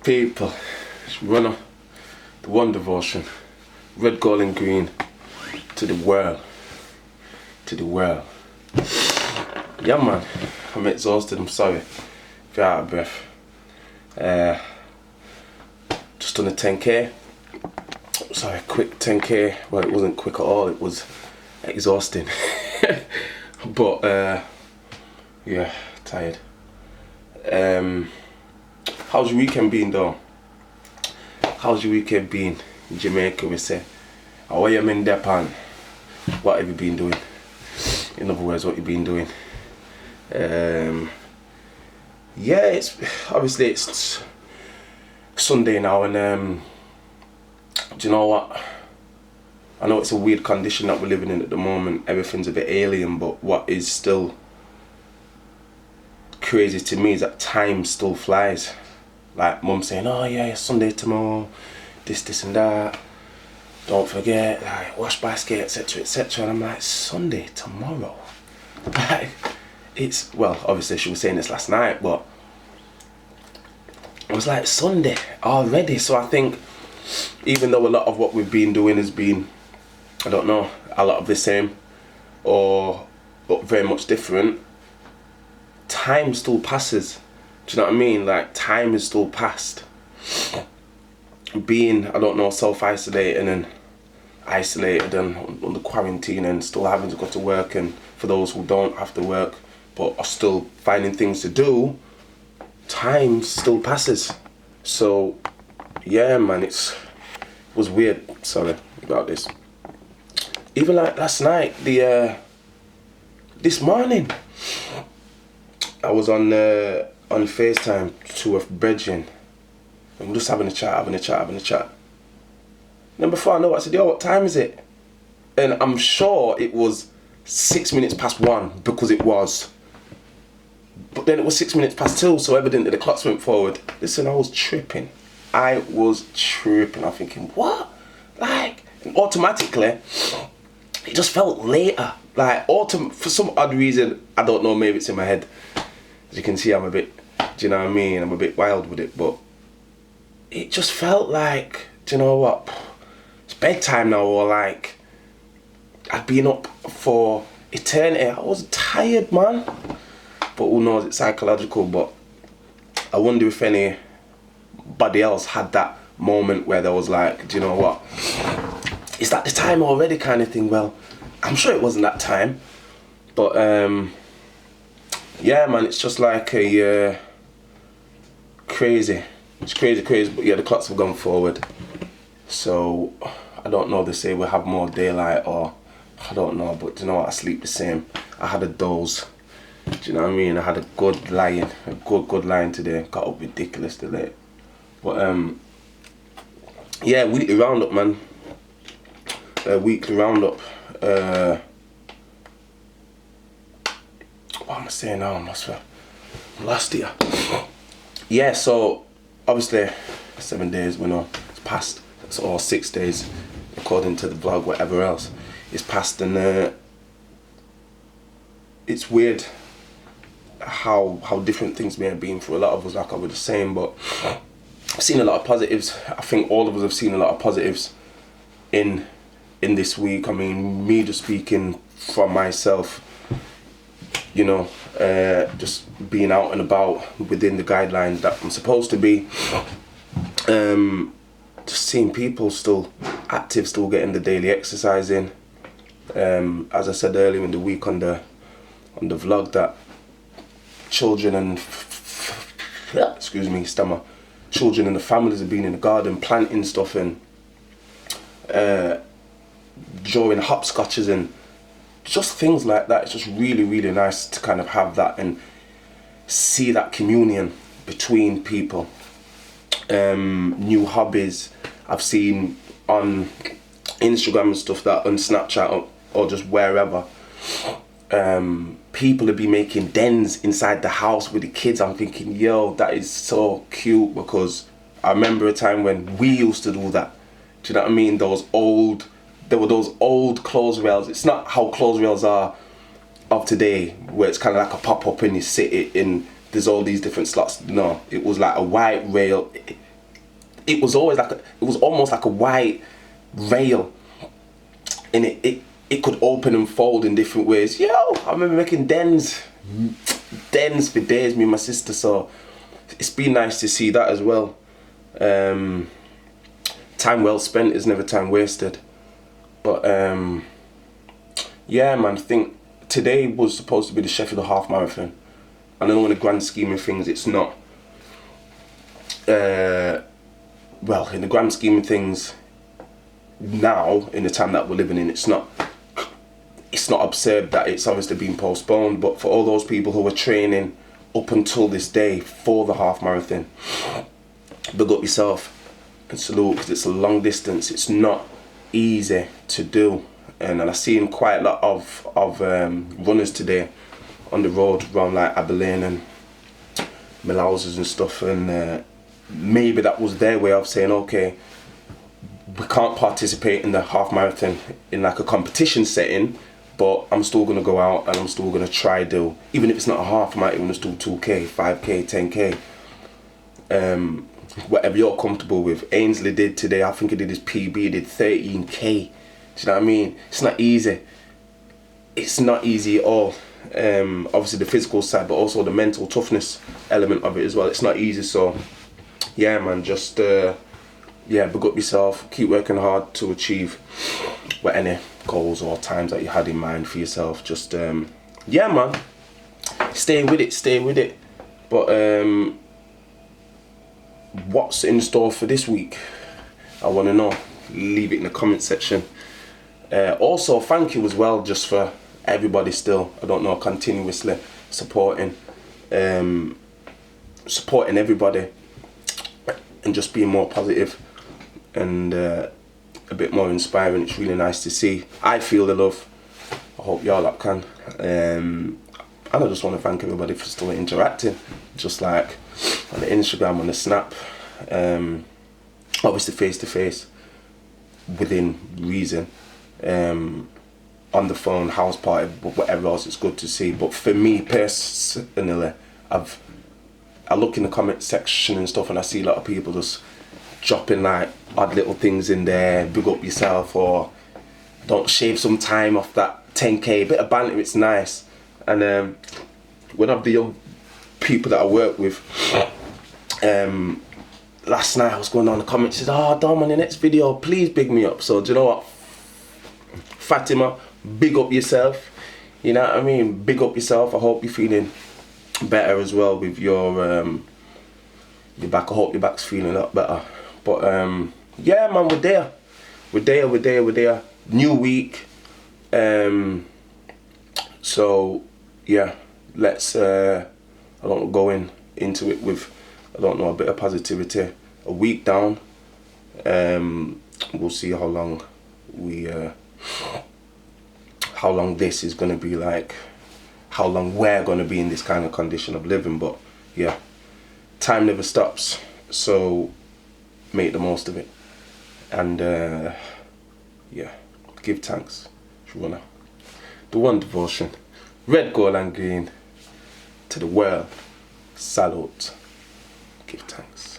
People, runner, the one devotion, red, gold and green, to the world, to the world. Yeah man, I'm exhausted, I'm sorry if you're out of breath. Just done a 10k, sorry, quick 10k, well it wasn't quick at all, it was exhausting. But yeah, tired. How's your weekend been though? How's your weekend been in Jamaica, we say? Or where you in Japan? What have you been doing? In other words, what you been doing? Yeah, it's obviously it's Sunday now, and do you know what? I know it's a weird condition that we're living in at the moment. Everything's a bit alien, but what is still crazy to me is that time still flies. Like mum saying, oh yeah, it's Sunday tomorrow, this and that, don't forget, like wash basket, etc, etc. And I'm like, Sunday tomorrow? Like, it's, well, obviously she was saying this last night, but I was like, Sunday already. So I think even though a lot of what we've been doing has been, I don't know, a lot of the same or very much different, time still passes. Do you know what I mean? Like, time is still passed. Being, I don't know, self-isolating and isolated and under quarantine and still having to go to work, and for those who don't have to work but are still finding things to do, time still passes. So yeah man, it was weird, sorry about this. Even like last night, this morning I was on FaceTime to a brethren, and we're just having a chat. Then before I know it, I said, yo, what time is it? And I'm sure it was 6 minutes past 1, because it was. But then it was 6 minutes past 2, so evidently the clocks went forward. Listen, I was tripping. I'm thinking, what? Like, and automatically, it just felt later. Like, for some odd reason, I don't know, maybe it's in my head. As you can see, I'm a bit, do you know what I mean? I'm a bit wild with it, but it just felt like, do you know what? It's bedtime now, or like, I'd been up for eternity. I was tired, man. But who knows, it's psychological. But I wonder if anybody else had that moment where there was like, do you know what? Is that the time already kind of thing? Well, I'm sure it wasn't that time. But yeah man, it's just like a crazy. It's crazy. But yeah, the clocks have gone forward. So I don't know, they say we'll have more daylight, or I don't know, but do you know what, I sleep the same. I had a doze. Do you know what I mean? I had a good lying today. Got up ridiculously late. But yeah, weekly roundup, man. Weekly roundup. What am I saying now? Last year. Yeah, so obviously 7 days, we know it's passed. Or 6 days, according to the vlog, whatever else. It's passed, and it's weird how different things may have been for a lot of us, like I was saying, but I've seen a lot of positives. I think all of us have seen a lot of positives in this week. I mean, me just speaking from myself, you know, just being out and about within the guidelines that I'm supposed to be, just seeing people still active, still getting the daily exercise in. As I said earlier in the week on the vlog, that children and children and the families have been in the garden planting stuff and drawing hopscotches and just things like that. It's just really nice to kind of have that and see that communion between people. New hobbies I've seen on Instagram and stuff, that on Snapchat or just wherever. People have been making dens inside the house with the kids. I'm thinking, yo, that is so cute, because I remember a time when we used to do that. Do you know what I mean? There were those old clothes rails. It's not how clothes rails are of today, where it's kind of like a pop-up and you sit it in, there's all these different slots. No, it was like a white rail it was always like it was almost like a white rail, and it could open and fold in different ways. Yo, I remember making dens for days, me and my sister. So it's been nice to see that as well. Time well spent is never time wasted. But yeah, man, I think today was supposed to be the Sheffield Half Marathon. I know in the grand scheme of things it's not. Well, in the grand scheme of things, now in the time that we're living in, it's not absurd that it's obviously been postponed. But for all those people who were training up until this day for the half marathon, big up yourself and salute, because it's a long distance. It's not easy to do, and I've seen quite a lot of runners today on the road around like Abilene and Millhouses and stuff, and maybe that was their way of saying, okay, we can't participate in the half marathon in like a competition setting, but I'm still gonna go out and I'm still gonna try do, even if it's not a half, I might even just do 2k, 5k, 10k, whatever you're comfortable with. Ainsley did today, I think he did his PB, he did 13k. Do you know what I mean? It's not easy. It's not easy at all. Obviously the physical side, but also the mental toughness element of it as well. It's not easy. So yeah, man, just yeah, big up yourself, keep working hard to achieve what any goals or times that you had in mind for yourself. Just yeah, man, stay with it. But what's in store for this week? I want to know. Leave it in the comment section. Also, thank you as well, just for everybody still, I don't know, continuously supporting everybody and just being more positive and a bit more inspiring. It's really nice to see. I feel the love. I hope y'all lot can. And I just want to thank everybody for still interacting, just like on the Instagram, on the Snap, obviously face to face, within reason, on the phone, house party, whatever else. It's good to see. But for me personally, I look in the comment section and stuff, and I see a lot of people just dropping like odd little things in there, big up yourself, or don't shave some time off that 10k, bit of banter, it's nice. And one of the young people that I work with, last night I was going on the comments, said, oh Dom, on the next video please big me up. So do you know what, Fatima, big up yourself, you know what I mean, big up yourself. I hope you're feeling better as well with your back. I hope your back's feeling a lot better. But yeah, man, we're there. New week. So yeah, let's I don't go into it with, I don't know, a bit of positivity. A week down. We'll see how long this is gonna be like, how long we're gonna be in this kind of condition of living. But yeah, time never stops, so make the most of it. And yeah, give thanks. Runner, the one devotion, red, gold and green, to the world. Salute. Give thanks.